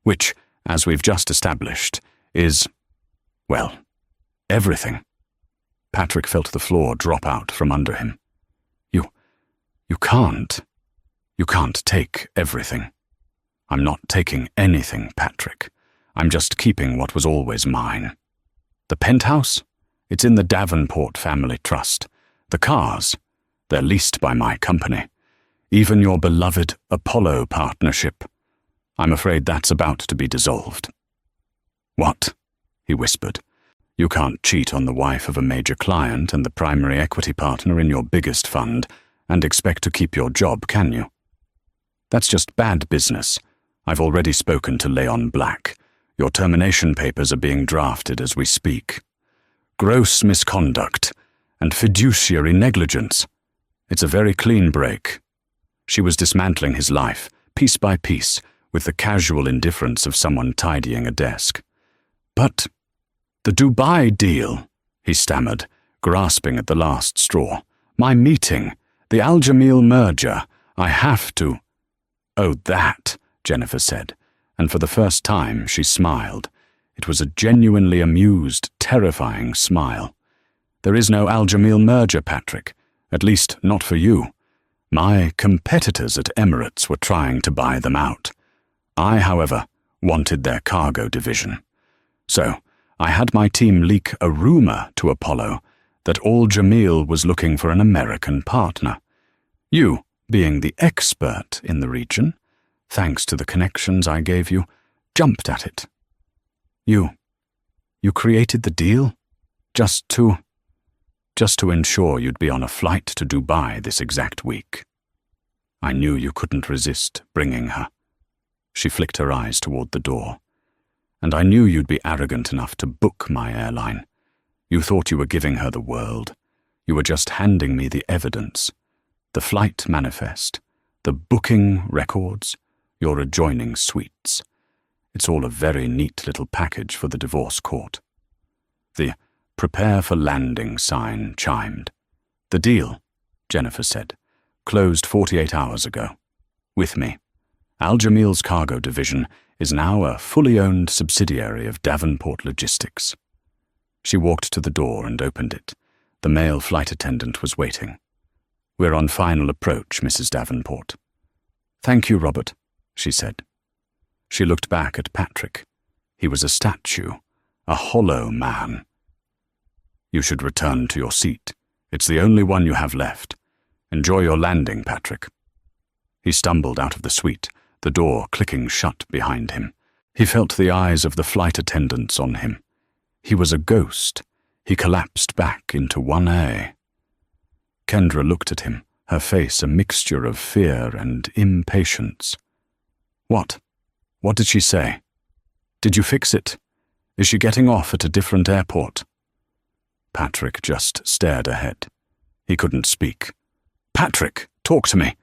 which, as we've just established, is, well, everything. Patrick felt the floor drop out from under him. You can't take everything. I'm not taking anything, Patrick. I'm just keeping what was always mine. The penthouse? It's in the Davenport Family Trust. The cars? They're leased by my company. Even your beloved Apollo partnership. I'm afraid that's about to be dissolved. What? He whispered. You can't cheat on the wife of a major client and the primary equity partner in your biggest fund and expect to keep your job, can you? That's just bad business. I've already spoken to Leon Black. Your termination papers are being drafted as we speak. Gross misconduct and fiduciary negligence. It's a very clean break. She was dismantling his life, piece by piece, with the casual indifference of someone tidying a desk. But the Dubai deal, he stammered, grasping at the last straw. My meeting, the Al Jamil merger, I have to. Oh, that, Jennifer said, and for the first time she smiled. It was a genuinely amused, terrifying smile. There is no Al Jamil merger, Patrick, at least not for you. My competitors at Emirates were trying to buy them out. I, however, wanted their cargo division. So, I had my team leak a rumor to Apollo that Al Jamil was looking for an American partner. You, being the expert in the region, thanks to the connections I gave you, jumped at it. You created the deal? Just to ensure you'd be on a flight to Dubai this exact week. I knew you couldn't resist bringing her. She flicked her eyes toward the door. And I knew you'd be arrogant enough to book my airline. You thought you were giving her the world. You were just handing me the evidence. The flight manifest, the booking records, your adjoining suites. It's all a very neat little package for the divorce court. The prepare for landing sign chimed. The deal, Jennifer said, closed 48 hours ago. With me. Al Jamil's cargo division is now a fully owned subsidiary of Davenport Logistics. She walked to the door and opened it. The male flight attendant was waiting. We're on final approach, Mrs. Davenport. Thank you, Robert, she said. She looked back at Patrick. He was a statue, a hollow man. You should return to your seat. It's the only one you have left. Enjoy your landing, Patrick. He stumbled out of the suite, the door clicking shut behind him. He felt the eyes of the flight attendants on him. He was a ghost. He collapsed back into 1A. Kendra looked at him, her face a mixture of fear and impatience. What? What did she say? Did you fix it? Is she getting off at a different airport? Patrick just stared ahead. He couldn't speak. Patrick, talk to me.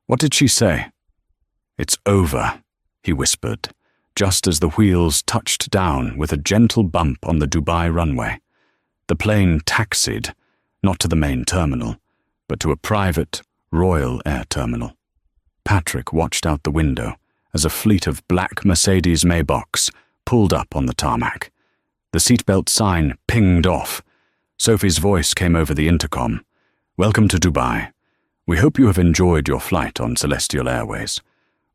What did she say? It's over, he whispered, just as the wheels touched down with a gentle bump on the Dubai runway. The plane taxied, not to the main terminal, but to a private Royal Air terminal. Patrick watched out the window as a fleet of black Mercedes Maybachs pulled up on the tarmac. The seatbelt sign pinged off. Sophie's voice came over the intercom. Welcome to Dubai. We hope you have enjoyed your flight on Celestial Airways.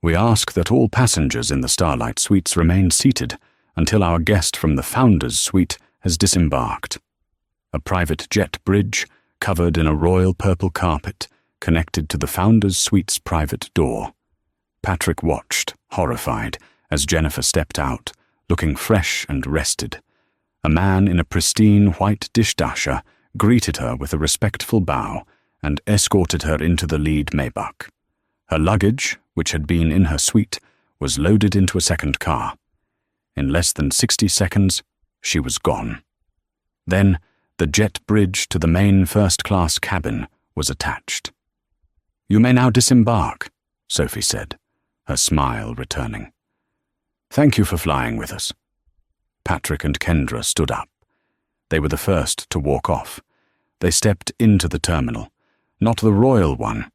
We ask that all passengers in the Starlight Suites remain seated until our guest from the Founders Suite has disembarked. A private jet bridge, covered in a royal purple carpet, connected to the Founders Suite's private door. Patrick watched, horrified, as Jennifer stepped out, looking fresh and rested. A man in a pristine white dishdasher greeted her with a respectful bow and escorted her into the lead Maybach. Her luggage, which had been in her suite, was loaded into a second car. In less than 60 seconds, she was gone. Then, the jet bridge to the main first-class cabin was attached. You may now disembark, Sophie said, her smile returning. Thank you for flying with us. Patrick and Kendra stood up. They were the first to walk off. They stepped into the terminal, not the royal one,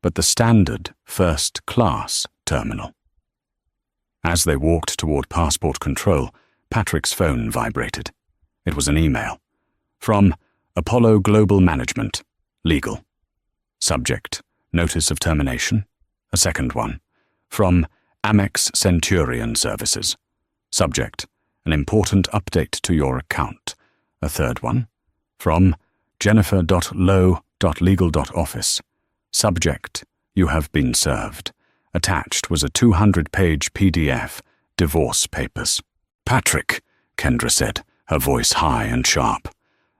but the standard first-class terminal. As they walked toward passport control, Patrick's phone vibrated. It was an email. From Apollo Global Management, Legal. Subject, Notice of Termination. A second one. From Amex Centurion Services. Subject, An important update to your account. A third one. From jennifer.low.legal.office. Subject, You have been served. Attached was a 200-page PDF, Divorce Papers. Patrick, Kendra said, her voice high and sharp.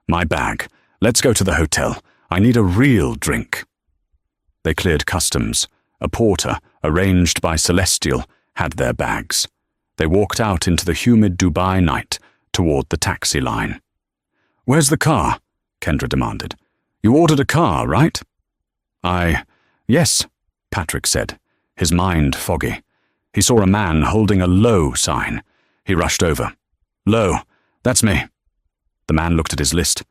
My bag. Let's go to the hotel. I need a real drink. They cleared customs. A porter, arranged by Celestial, had their bags. They walked out into the humid Dubai night toward the taxi line. Where's the car? Kendra demanded. You ordered a car, right? Yes, Patrick said, his mind foggy. He saw a man holding a Low sign. He rushed over. Low, that's me. The man looked at his list.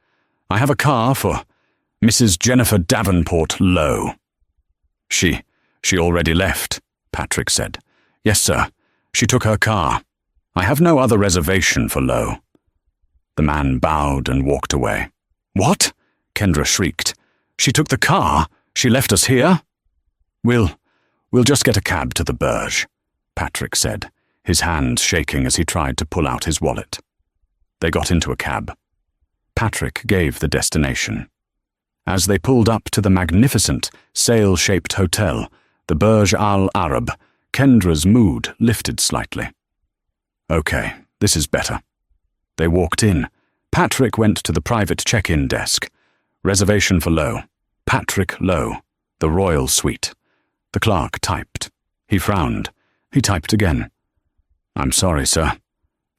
I have a car for Mrs. Jennifer Davenport Low. She already left, Patrick said. Yes, sir. She took her car. I have no other reservation for Low. The man bowed and walked away. What? Kendra shrieked. She took the car? She left us here? We'll just get a cab to the Burj, Patrick said, his hands shaking as he tried to pull out his wallet. They got into a cab. Patrick gave the destination. As they pulled up to the magnificent, sail-shaped hotel, the Burj Al Arab, Kendra's mood lifted slightly. Okay, this is better. They walked in. Patrick went to the private check-in desk. Reservation for Low. Patrick Low, the Royal Suite. The clerk typed. He frowned. He typed again. I'm sorry, sir.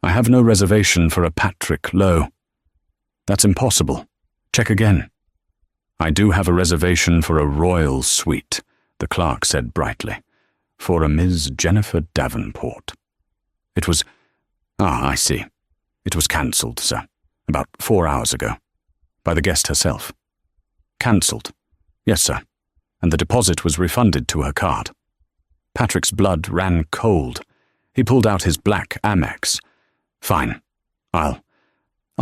I have no reservation for a Patrick Low. That's impossible. Check again. I do have a reservation for a Royal Suite, the clerk said brightly. For a Ms. Jennifer Davenport. It was... I see. It was cancelled, sir. About 4 hours ago. By the guest herself. Cancelled. Yes, sir. And the deposit was refunded to her card. Patrick's blood ran cold. He pulled out his black Amex. Fine. I'll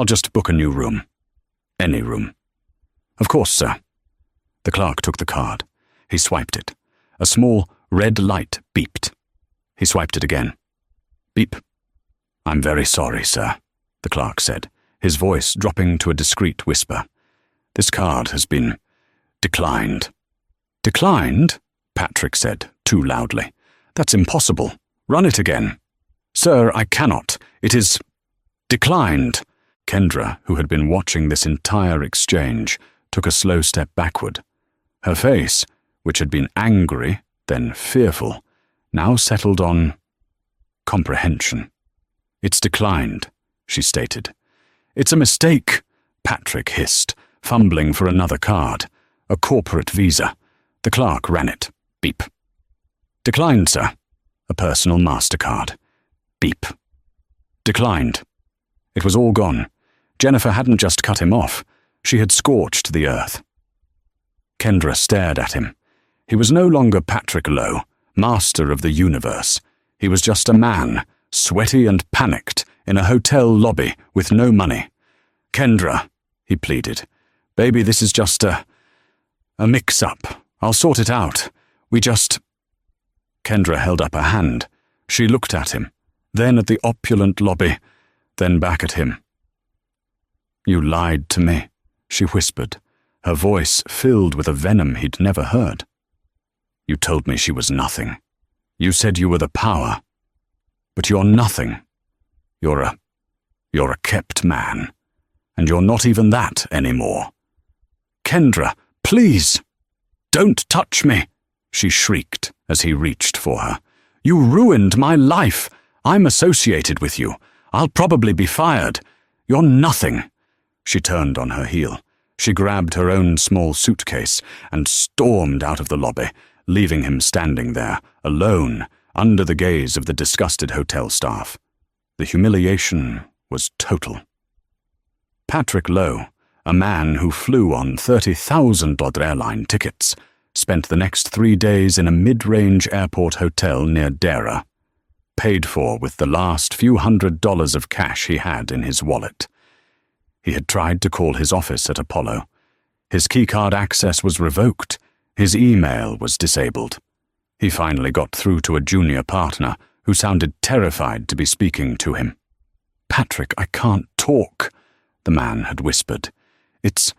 just book a new room. Any room. Of course, sir. The clerk took the card. He swiped it. A small red light beeped. He swiped it again. Beep. I'm very sorry, sir, the clerk said, his voice dropping to a discreet whisper. This card has been declined. Declined? Patrick said, too loudly. That's impossible. Run it again." "Sir, I cannot. It is declined." Kendra, who had been watching this entire exchange, took a slow step backward. Her face, which had been angry, then fearful, now settled on comprehension. "It's declined," she stated. "It's a mistake," Patrick hissed, fumbling for another card. "A corporate visa." The clerk ran it. Beep. "Declined, sir." "A personal MasterCard." Beep. "Declined." It was all gone. Jennifer hadn't just cut him off. She had scorched the earth. Kendra stared at him. He was no longer Patrick Lowe, master of the universe. He was just a man, sweaty and panicked, in a hotel lobby with no money. "Kendra," he pleaded. "Baby, this is just a mix-up. I'll sort it out. We just—" Kendra held up a hand. She looked at him, then at the opulent lobby, then back at him. "You lied to me," she whispered, her voice filled with a venom he'd never heard. "You told me she was nothing. You said you were the power. But you're nothing. You're a kept man. And you're not even that anymore." "Kendra, please! Don't touch me!" she shrieked as he reached for her. "You ruined my life. I'm associated with you. I'll probably be fired. You're nothing." She turned on her heel. She grabbed her own small suitcase and stormed out of the lobby, leaving him standing there, alone, under the gaze of the disgusted hotel staff. The humiliation was total. Patrick Lowe, a man who flew on $30,000 airline tickets, spent the next 3 days in a mid-range airport hotel near Dera, paid for with the last few $100s of cash he had in his wallet. He had tried to call his office at Apollo. His keycard access was revoked. His email was disabled. He finally got through to a junior partner who sounded terrified to be speaking to him. "Patrick, I can't talk," the man had whispered. It's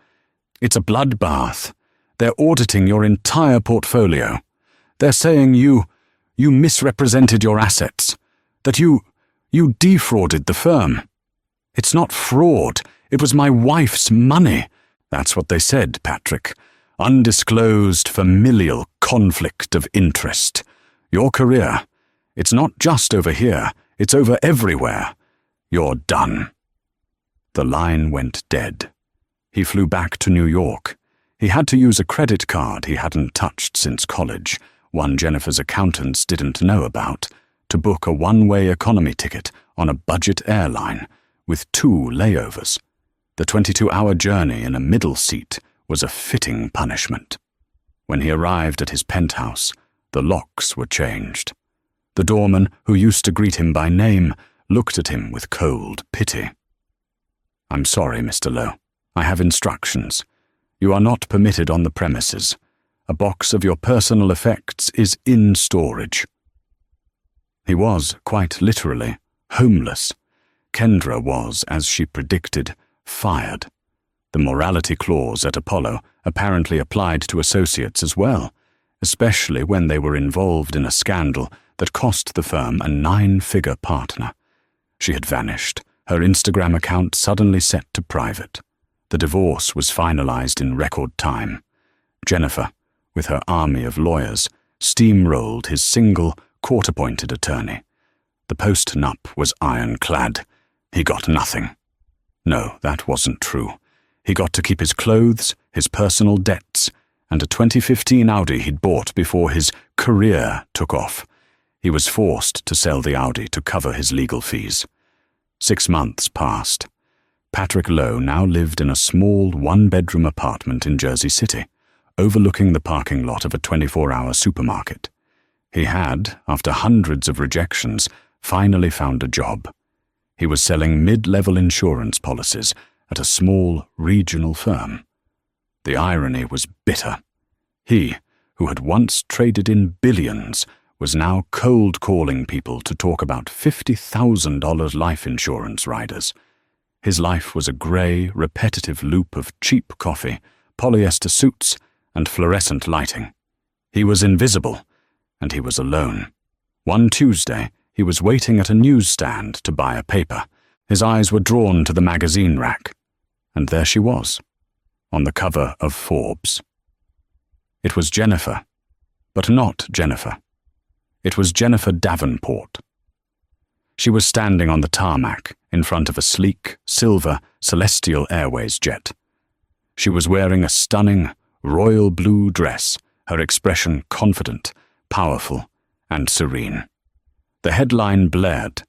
a bloodbath. They're auditing your entire portfolio. They're saying you misrepresented your assets, that you defrauded the firm. It's not fraud. It was my wife's money. That's what they said, Patrick. Undisclosed familial conflict of interest. Your career. It's not just over here. It's over everywhere. You're done. The line went dead. He flew back to New York. He had to use a credit card he hadn't touched since college, one Jennifer's accountants didn't know about, to book a one-way economy ticket on a budget airline with 2 layovers. The 22-hour journey in a middle seat was a fitting punishment. When he arrived at his penthouse, the locks were changed. The doorman, who used to greet him by name, looked at him with cold pity. "I'm sorry, Mr. Lowe. I have instructions. You are not permitted on the premises. A box of your personal effects is in storage." He was, quite literally, homeless. Kendra was, as she predicted, fired. The morality clause at Apollo apparently applied to associates as well, especially when they were involved in a scandal that cost the firm a 9-figure partner. She had vanished, her Instagram account suddenly set to private. The divorce was finalized in record time. Jennifer, with her army of lawyers, steamrolled his single, court-appointed attorney. The post-nup was ironclad. He got nothing. No, that wasn't true. He got to keep his clothes, his personal debts, and a 2015 Audi he'd bought before his career took off. He was forced to sell the Audi to cover his legal fees. 6 months passed. Patrick Lowe now lived in a small 1-bedroom apartment in Jersey City, overlooking the parking lot of a 24-hour supermarket. He had, after hundreds of rejections, finally found a job. He was selling mid-level insurance policies at a small regional firm. The irony was bitter. He, who had once traded in billions, was now cold-calling people to talk about $50,000 life insurance riders. His life was a grey, repetitive loop of cheap coffee, polyester suits, and fluorescent lighting. He was invisible, and he was alone. One Tuesday, he was waiting at a newsstand to buy a paper. His eyes were drawn to the magazine rack, and there she was, on the cover of Forbes. It was Jennifer, but not Jennifer. It was Jennifer Davenport. She was standing on the tarmac in front of a sleek, silver Celestial Airways jet. She was wearing a stunning, royal blue dress, her expression confident, powerful, and serene. The headline blared,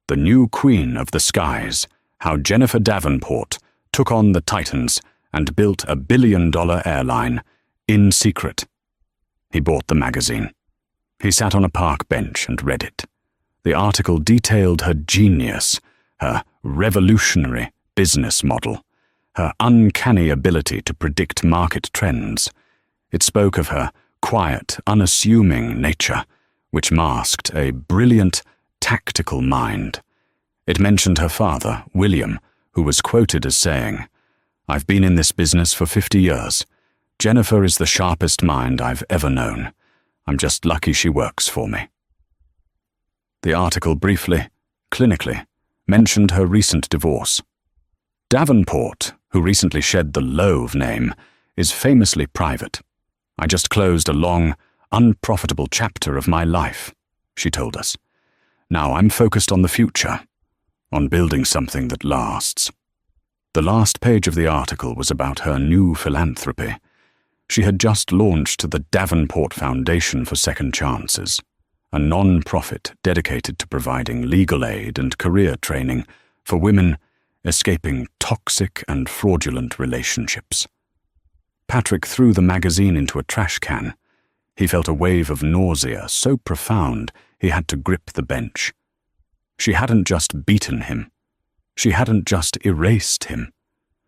"The New Queen of the Skies, How Jennifer Davenport Took on the Titans and Built a Billion-Dollar Airline in Secret." He bought the magazine. He sat on a park bench and read it. The article detailed her genius, her revolutionary business model, her uncanny ability to predict market trends. It spoke of her quiet, unassuming nature, which masked a brilliant, tactical mind. It mentioned her father, William, who was quoted as saying, "I've been in this business for 50 years. Jennifer is the sharpest mind I've ever known. I'm just lucky she works for me." The article briefly, clinically, mentioned her recent divorce. Davenport, who recently shed the Lowe name, is famously private. "I just closed a long, unprofitable chapter of my life," she told us. "Now I'm focused on the future, on building something that lasts." The last page of the article was about her new philanthropy. She had just launched the Davenport Foundation for Second Chances, a non-profit dedicated to providing legal aid and career training for women escaping toxic and fraudulent relationships. Patrick threw the magazine into a trash can. He felt a wave of nausea so profound he had to grip the bench. She hadn't just beaten him. She hadn't just erased him.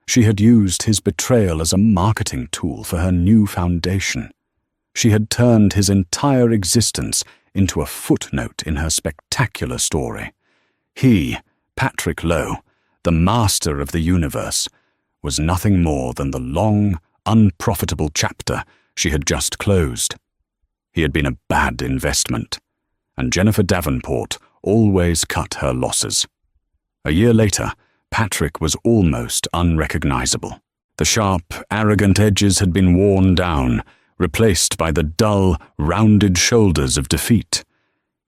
She had used his betrayal as a marketing tool for her new foundation. She had turned his entire existence into a footnote in her spectacular story. He, Patrick Lowe, the master of the universe, was nothing more than the long, unprofitable chapter she had just closed. He had been a bad investment, and Jennifer Davenport always cut her losses. A year later, Patrick was almost unrecognizable. The sharp, arrogant edges had been worn down, replaced by the dull, rounded shoulders of defeat.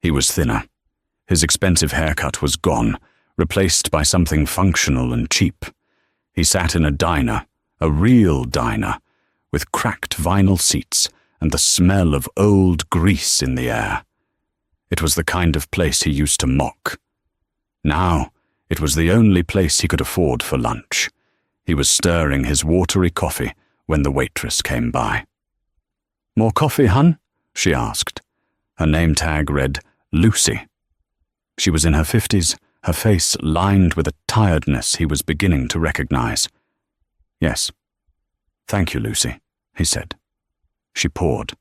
He was thinner. His expensive haircut was gone, replaced by something functional and cheap. He sat in a diner, a real diner, with cracked vinyl seats and the smell of old grease in the air. It was the kind of place he used to mock. Now, it was the only place he could afford for lunch. He was stirring his watery coffee when the waitress came by. "More coffee, hun?" she asked. Her name tag read Lucy. She was in her 50s, her face lined with a tiredness he was beginning to recognize. "Yes. Thank you, Lucy," he said. She poured.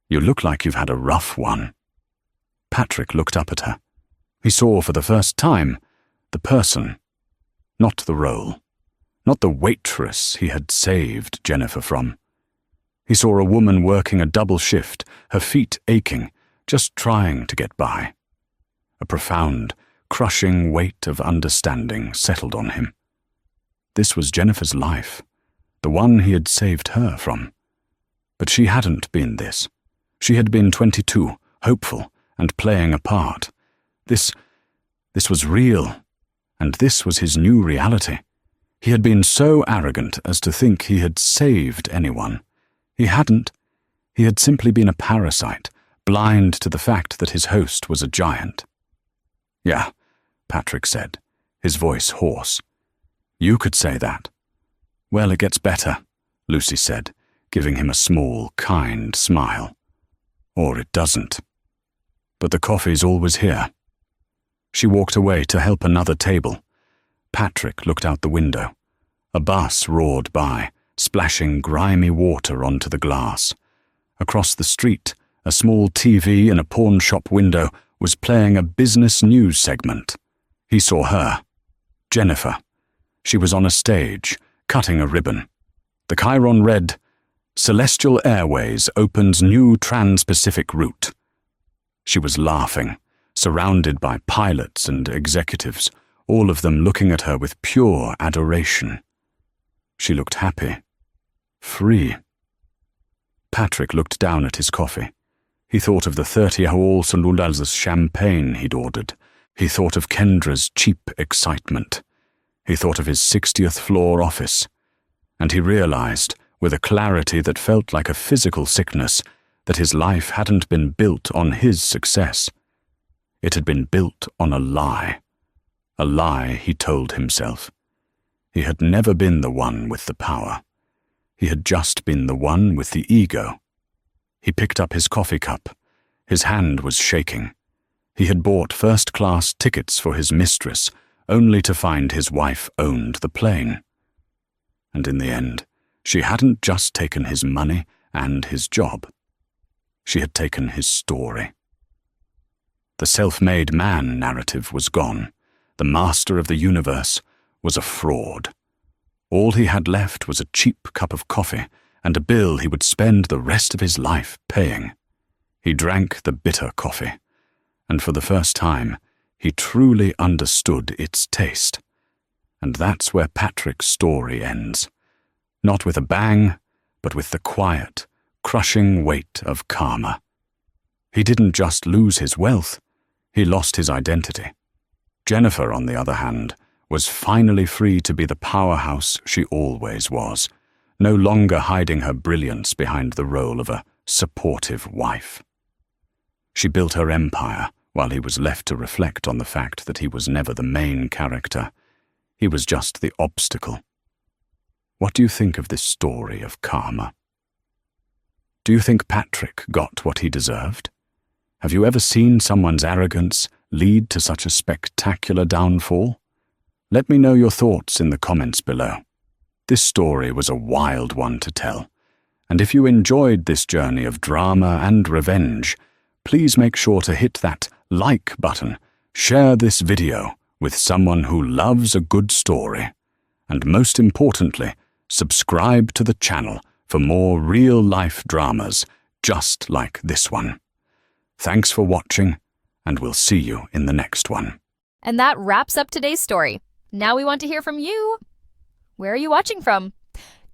"You look like you've had a rough one." Patrick looked up at her. He saw for the first time the person, not the role, not the waitress he had saved Jennifer from. He saw a woman working a double shift, her feet aching, just trying to get by. A profound, crushing weight of understanding settled on him. This was Jennifer's life, the one he had saved her from. But she hadn't been this. She had been 22, hopeful, and playing a part. This was real, and this was his new reality. He had been so arrogant as to think he had saved anyone. He hadn't. He had simply been a parasite, blind to the fact that his host was a giant. "Yeah," Patrick said, his voice hoarse. "You could say that." "Well, it gets better," Lucy said, giving him a small, kind smile. "Or it doesn't. But the coffee's always here." She walked away to help another table. Patrick looked out the window. A bus roared by, splashing grimy water onto the glass. Across the street, a small TV in a pawn shop window was playing a business news segment. He saw her, Jennifer. She was on a stage, cutting a ribbon. The chyron read, "Celestial Airways opens new trans-Pacific route." She was laughing, surrounded by pilots and executives, all of them looking at her with pure adoration. She looked happy, free. Patrick looked down at his coffee. He thought of the 30 Hauls champagne he'd ordered. He thought of Kendra's cheap excitement. He thought of his 60th floor office. And he realized, with a clarity that felt like a physical sickness, that his life hadn't been built on his success. It had been built on a lie he told himself. He had never been the one with the power. He had just been the one with the ego. He picked up his coffee cup. His hand was shaking. He had bought first-class tickets for his mistress, only to find his wife owned the plane. And in the end, she hadn't just taken his money and his job. She had taken his story. The self-made man narrative was gone. The master of the universe was a fraud. All he had left was a cheap cup of coffee and a bill he would spend the rest of his life paying. He drank the bitter coffee, and for the first time, he truly understood its taste. And that's where Patrick's story ends. Not with a bang, but with the quiet, crushing weight of karma. He didn't just lose his wealth, he lost his identity. Jennifer, on the other hand, was finally free to be the powerhouse she always was, no longer hiding her brilliance behind the role of a supportive wife. She built her empire while he was left to reflect on the fact that he was never the main character. He was just the obstacle. What do you think of this story of karma? Do you think Patrick got what he deserved? Have you ever seen someone's arrogance lead to such a spectacular downfall? Let me know your thoughts in the comments below. This story was a wild one to tell, and if you enjoyed this journey of drama and revenge, please make sure to hit that like button, share this video with someone who loves a good story, and most importantly, subscribe to the channel for more real-life dramas just like this one. Thanks for watching, and we'll see you in the next one. And that wraps up today's story. Now we want to hear from you. Where are you watching from?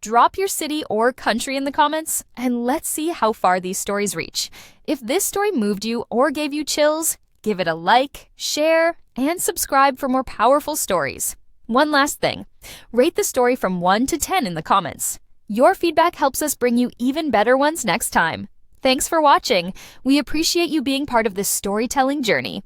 Drop your city or country in the comments, and let's see how far these stories reach. If this story moved you or gave you chills, give it a like, share, and subscribe for more powerful stories. One last thing, rate the story from 1 to 10 in the comments. Your feedback helps us bring you even better ones next time. Thanks for watching. We appreciate you being part of this storytelling journey.